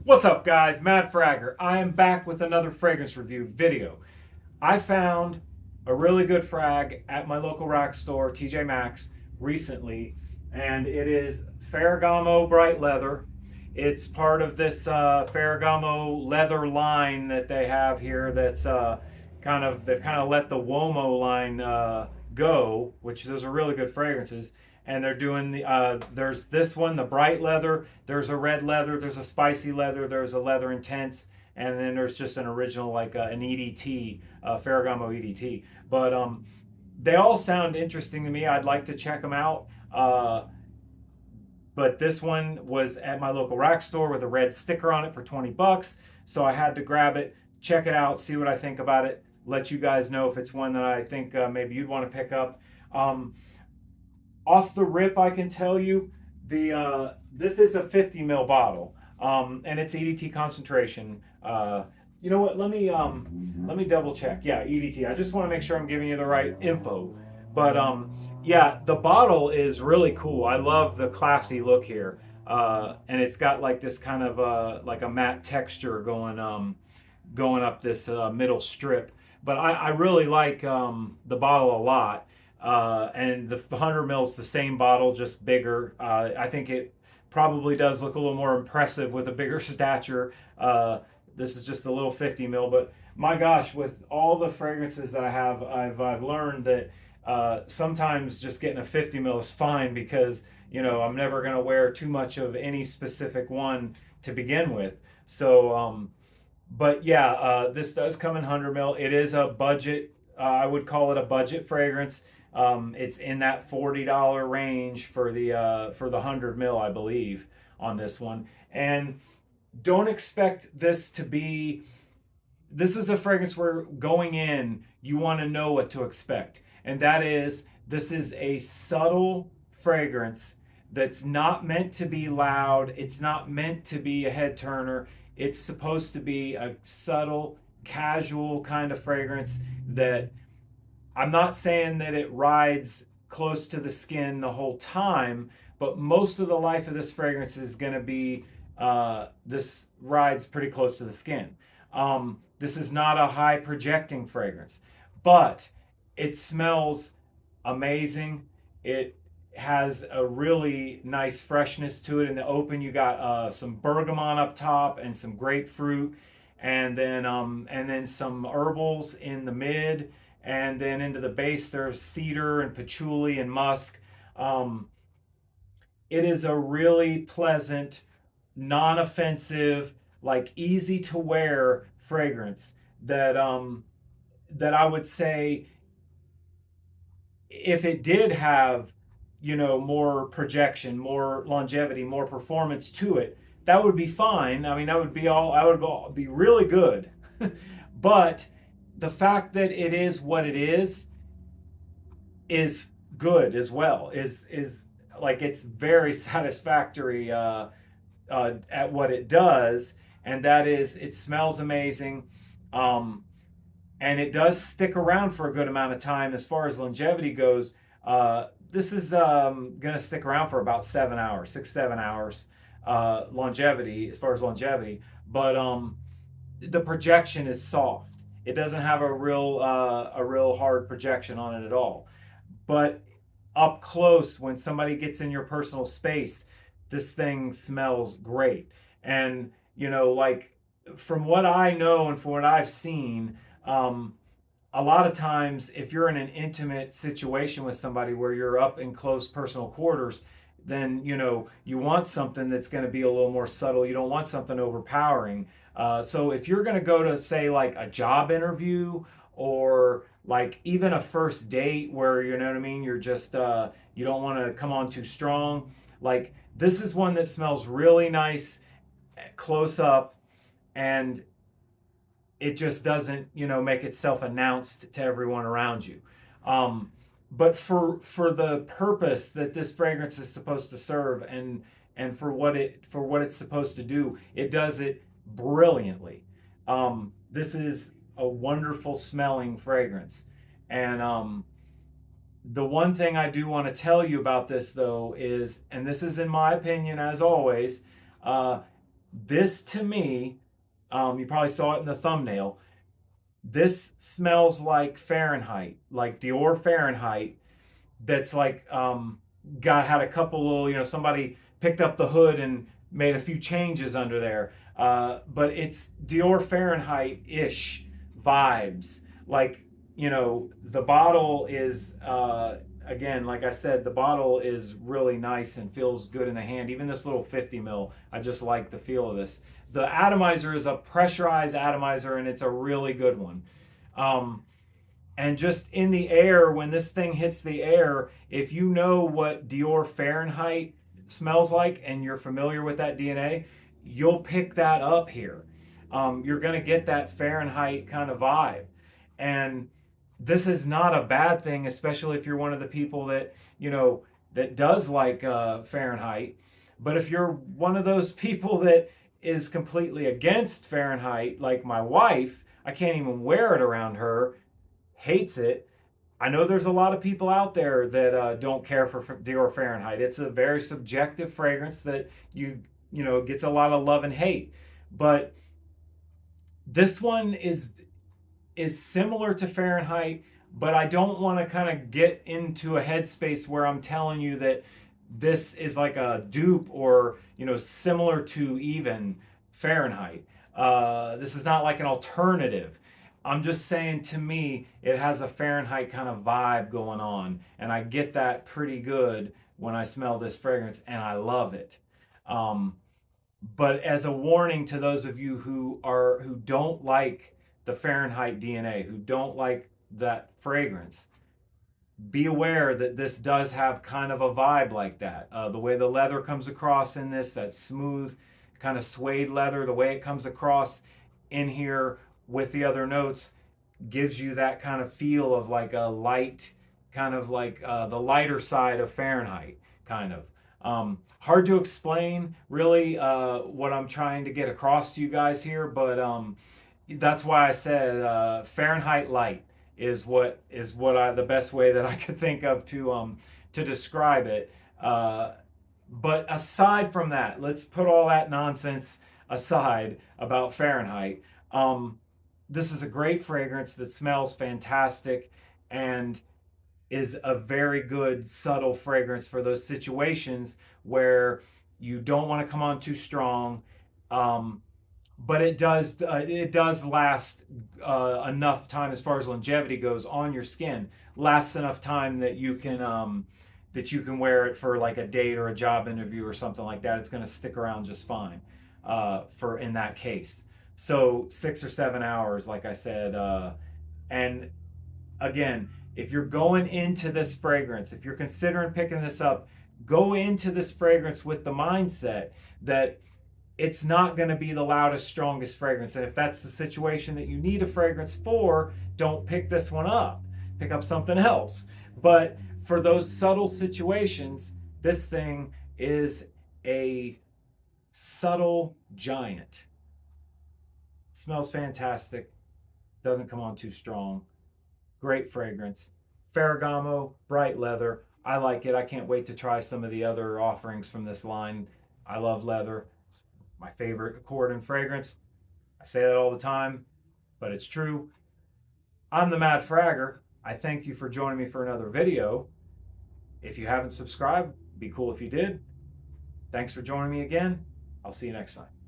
What's up, guys? Mad Fragger. I am back with another fragrance review video. I found a really good frag at my local rack store, TJ Maxx, recently, and it is Farragamo Bright Leather. It's part of this Farragamo leather line that they have here. That's they've kind of let the Uomo line go, which those are really good fragrances. And they're doing there's this one, the bright leather. There's a red leather. There's a spicy leather. There's a leather intense, and then there's just an original like an EDT, Ferragamo EDT. But they all sound interesting to me. I'd like to check them out. But this one was at my local rack store with a red sticker on it for 20 bucks. So I had to grab it, check it out, see what I think about it, let you guys know if it's one that I think maybe you'd want to pick up. Off the rip, I can tell you this is a 50 ml bottle, and it's EDT concentration. You know what? Let me double check. Yeah, EDT. I just want to make sure I'm giving you the right info. But yeah, the bottle is really cool. I love the classy look here, and it's got like this kind of like a matte texture going up this middle strip. But I really like the bottle a lot. And the 100 mils, the same bottle, just bigger. I think it probably does look a little more impressive with a bigger stature. This is just a little 50 mil, but my gosh, with all the fragrances that I have, I've learned that sometimes just getting a 50 mil is fine because I'm never going to wear too much of any specific one to begin with. So, but yeah, this does come in 100 mil. It is a budget. I would call it a budget fragrance. It's in that $40 range for the 100 mil, I believe, on this one. And don't expect this to be. This is a fragrance where going in, you want to know what to expect, and that is this is a subtle fragrance that's not meant to be loud. It's not meant to be a head turner. It's supposed to be a subtle, casual kind of fragrance that I'm not saying that it rides close to the skin the whole time, but most of the life of this fragrance is going to be this rides pretty close to the skin. This is not a high projecting fragrance, but it smells amazing. It has a really nice freshness to it. In the open, you got some bergamot up top and some grapefruit, and then some herbals in the mid, and then into the base there's cedar and patchouli and musk. Um, it is a really pleasant, non-offensive, like easy to wear fragrance that I would say if it did have more projection, more longevity, more performance to it, that would be fine. I mean, I would be really good. But the fact that it is what it is good as well. Is like it's very satisfactory at what it does, and that is it smells amazing. And it does stick around for a good amount of time as far as longevity goes. This is going to stick around for about 7 hours, 6, 7 hours longevity as far as longevity. But the projection is soft. It doesn't have a real hard projection on it at all. But up close, when somebody gets in your personal space, this thing smells great. And like from what I know and from what I've seen, a lot of times if you're in an intimate situation with somebody where you're up in close personal quarters, then you want something that's going to be a little more subtle. You don't want something overpowering. So if you're going to go to say like a job interview or like even a first date where you know what I mean, you're just you don't want to come on too strong, like this is one that smells really nice close up, and it just doesn't make itself announced to everyone around you. But for the purpose that this fragrance is supposed to serve, and for what it's supposed to do, it does it brilliantly. This is a wonderful smelling fragrance. And the one thing I do want to tell you about this though is, and this is in my opinion as always, uh, This to me, you probably saw it in the thumbnail. This smells like Fahrenheit, like Dior Fahrenheit. That's like had a couple little, somebody picked up the hood and made a few changes under there. But it's Dior Fahrenheit ish vibes. Like, the bottle is, again, like I said, the bottle is really nice and feels good in the hand. Even this little 50 mil, I just like the feel of this. The atomizer is a pressurized atomizer, and it's a really good one. Um, and just in the air, when this thing hits the air, if you know what Dior Fahrenheit smells like and you're familiar with that DNA, you'll pick that up here. You're going to get that Fahrenheit kind of vibe. And this is not a bad thing, especially if you're one of the people that, that does like Fahrenheit. But if you're one of those people that is completely against Fahrenheit, like my wife, I can't even wear it around her, hates it. I know there's a lot of people out there that don't care for Dior Fahrenheit. It's a very subjective fragrance that gets a lot of love and hate. But this one is similar to Fahrenheit, but I don't want to kind of get into a headspace where I'm telling you that this is like a dupe or similar to even Fahrenheit. This is not like an alternative. I'm just saying, to me, it has a Fahrenheit kind of vibe going on, and I get that pretty good when I smell this fragrance, and I love it. Um, but as a warning to those of you who don't like the Fahrenheit DNA, who don't like that fragrance, be aware that this does have kind of a vibe like that. The way the leather comes across in this, that smooth kind of suede leather, the way it comes across in here with the other notes gives you that kind of feel of like a light, kind of like the lighter side of Fahrenheit, kind of. Hard to explain really what I'm trying to get across to you guys here, but that's why I said Fahrenheit Lite is the best way that I could think of to describe it. But aside from that, let's put all that nonsense aside about Fahrenheit. This is a great fragrance that smells fantastic and is a very good subtle fragrance for those situations where you don't want to come on too strong. But it does last enough time as far as longevity goes on your skin. Lasts enough time that you can wear it for like a date or a job interview or something like that. It's going to stick around just fine for in that case. So 6 or 7 hours, like I said, and again, if you're going into this fragrance, if you're considering picking this up, go into this fragrance with the mindset that it's not going to be the loudest, strongest fragrance. And if that's the situation that you need a fragrance for, don't pick this one up. Pick up something else. But for those subtle situations, this thing is a subtle giant. Smells fantastic. Doesn't come on too strong. Great fragrance. Farragamo Bright Leather. I like it. I can't wait to try some of the other offerings from this line. I love leather. It's my favorite accord and fragrance. I say that all the time, but it's true. I'm the Mad Fragger. I thank you for joining me for another video. If you haven't subscribed, be cool if you did. Thanks for joining me again. I'll see you next time.